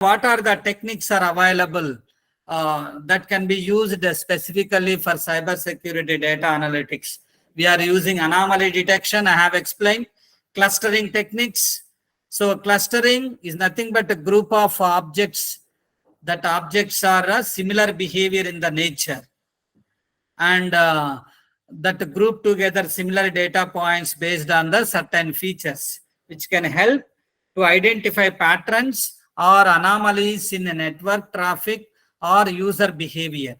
What are the techniques are available that can be used specifically for cybersecurity data analytics? We are using anomaly detection. I have explained clustering techniques. So clustering is nothing but a group of objects. That objects are a similar behavior in the nature, and that group together similar data points based on the certain features, which can help to identify patterns or anomalies in the network traffic or user behavior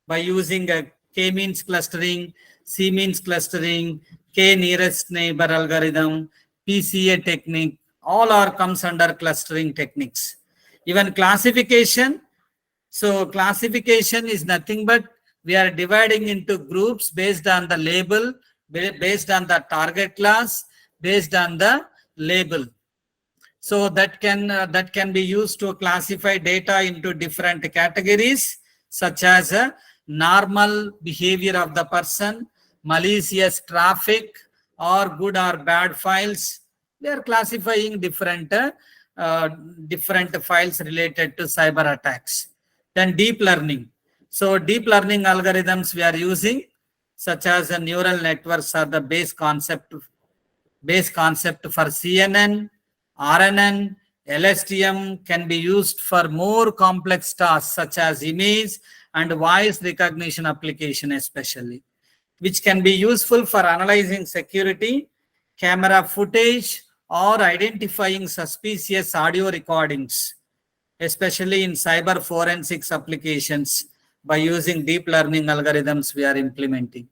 by using a k-means clustering, c-means clustering, k-nearest neighbor algorithm, PCA technique. All are comes under clustering techniques. Even classification. So classification is nothing but we are dividing into groups based on the label, based on the target class, based on the label. So that can be used to classify data into different categories, such as normal behavior of the person, malicious traffic, or good or bad files. They are classifying different files related to cyber attacks. Then deep learning. So deep learning algorithms we are using, such as neural networks, are the base concept for CNN, RNN, LSTM can be used for more complex tasks such as image and voice recognition application especially, which can be useful for analyzing security, camera footage, or identifying suspicious audio recordings, especially in cyber forensics applications. By using deep learning algorithms we are implementing.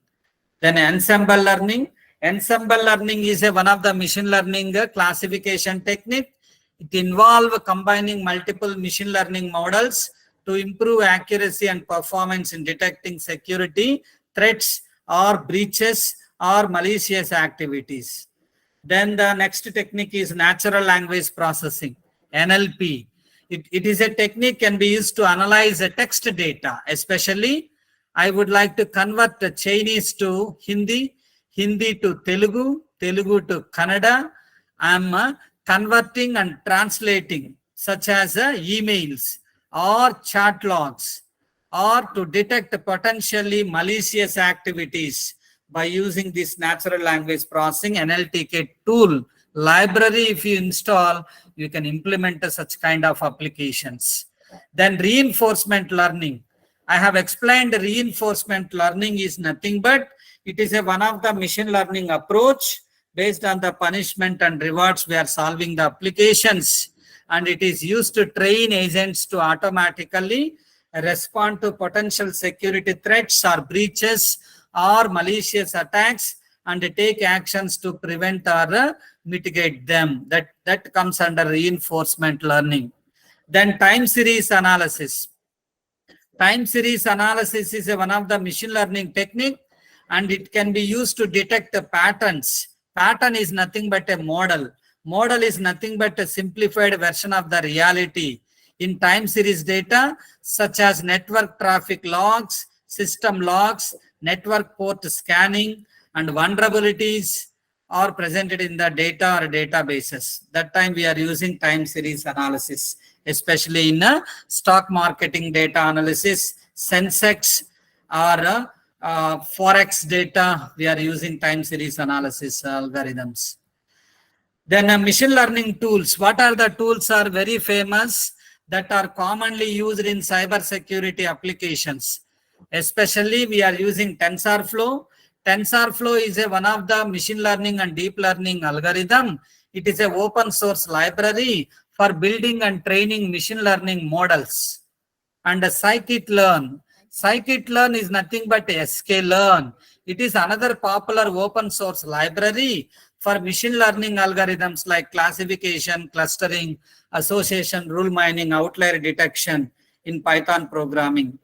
Then ensemble learning. Ensemble learning is one of the machine learning classification technique. It involves combining multiple machine learning models to improve accuracy and performance in detecting security threats or breaches or malicious activities. Then the next technique is natural language processing, NLP. It is a technique can be used to analyze a text data. Especially, I would like to convert the Chinese to Hindi, Hindi to Telugu, Telugu to Kannada. I'm converting and translating, such as emails or chat logs, or to detect potentially malicious activities by using this natural language processing NLTK tool library. If you install, you can implement such kind of applications. Then reinforcement learning. I have explained reinforcement learning is nothing but it is one of the machine learning approach based on the punishment and rewards. We are solving the applications, and it is used to train agents to automatically respond to potential security threats or breaches or malicious attacks and take actions to prevent or mitigate them. That comes under reinforcement learning. Then time series analysis. Time series analysis is one of the machine learning technique, and it can be used to detect the patterns. Pattern is nothing but a model. Model is nothing but a simplified version of the reality in time series data, such as network traffic logs, system logs, network port scanning, and vulnerabilities are presented in the data or databases. That time we are using time series analysis, especially in stock marketing data analysis, Sensex or Forex data. We are using time series analysis algorithms. Then machine learning tools. What are the tools are very famous that are commonly used in cyber security applications? Especially we are using TensorFlow. TensorFlow is one of the machine learning and deep learning algorithm. It is an open source library for building and training machine learning models. And scikit-learn. Scikit-learn is nothing but sklearn. It is another popular open source library for machine learning algorithms like classification, clustering, association, rule mining, outlier detection in Python programming.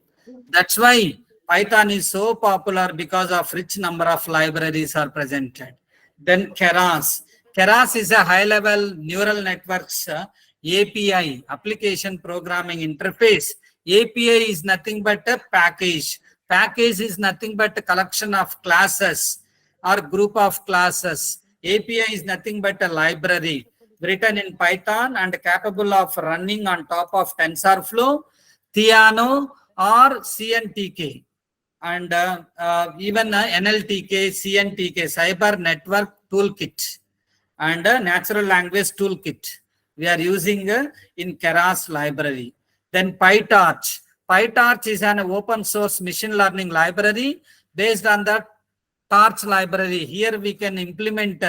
That's why Python is so popular, because of rich number of libraries are presented. Then Keras. Keras is a high-level neural networks API, application programming interface. API is nothing but a package. Package is nothing but a collection of classes or group of classes. API is nothing but a library. written in Python and capable of running on top of TensorFlow, Theano, or CNTK, and even NLTK, CNTK, Cyber Network Toolkit, and Natural Language Toolkit. We are using in Keras library. Then PyTorch. PyTorch is an open source machine learning library based on the Torch library. Here we can implement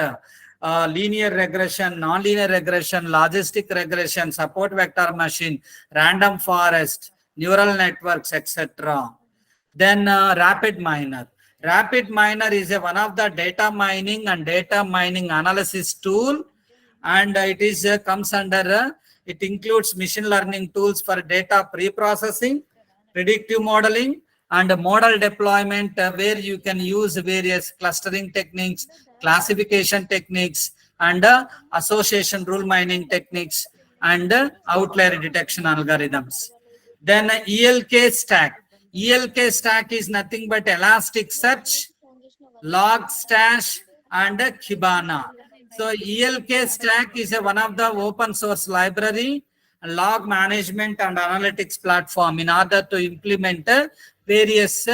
linear regression, nonlinear regression, logistic regression, support vector machine, random forest, neural networks, etc. Then Rapid Miner. Rapid Miner is one of the data mining and data mining analysis tool, and it is comes under it includes machine learning tools for data pre-processing, predictive modeling, and model deployment, where you can use various clustering techniques, classification techniques, and association rule mining techniques, and outlier detection algorithms. Then ELK stack. ELK stack is nothing but Elasticsearch, Logstash, and Kibana. So ELK stack is one of the open source library, log management and analytics platform in order to implement various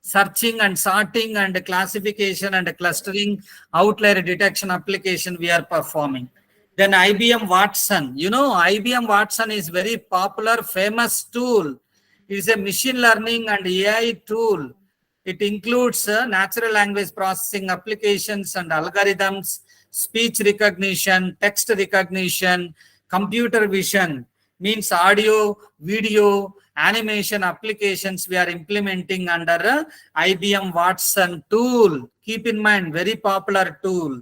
searching and sorting and classification and clustering outlier detection application we are performing. Then IBM Watson. You know, IBM Watson is very popular, famous tool. It is a machine learning and AI tool. It includes natural language processing applications and algorithms, speech recognition, text recognition, computer vision, means audio, video, animation applications we are implementing under IBM Watson tool. Keep in mind, very popular tool.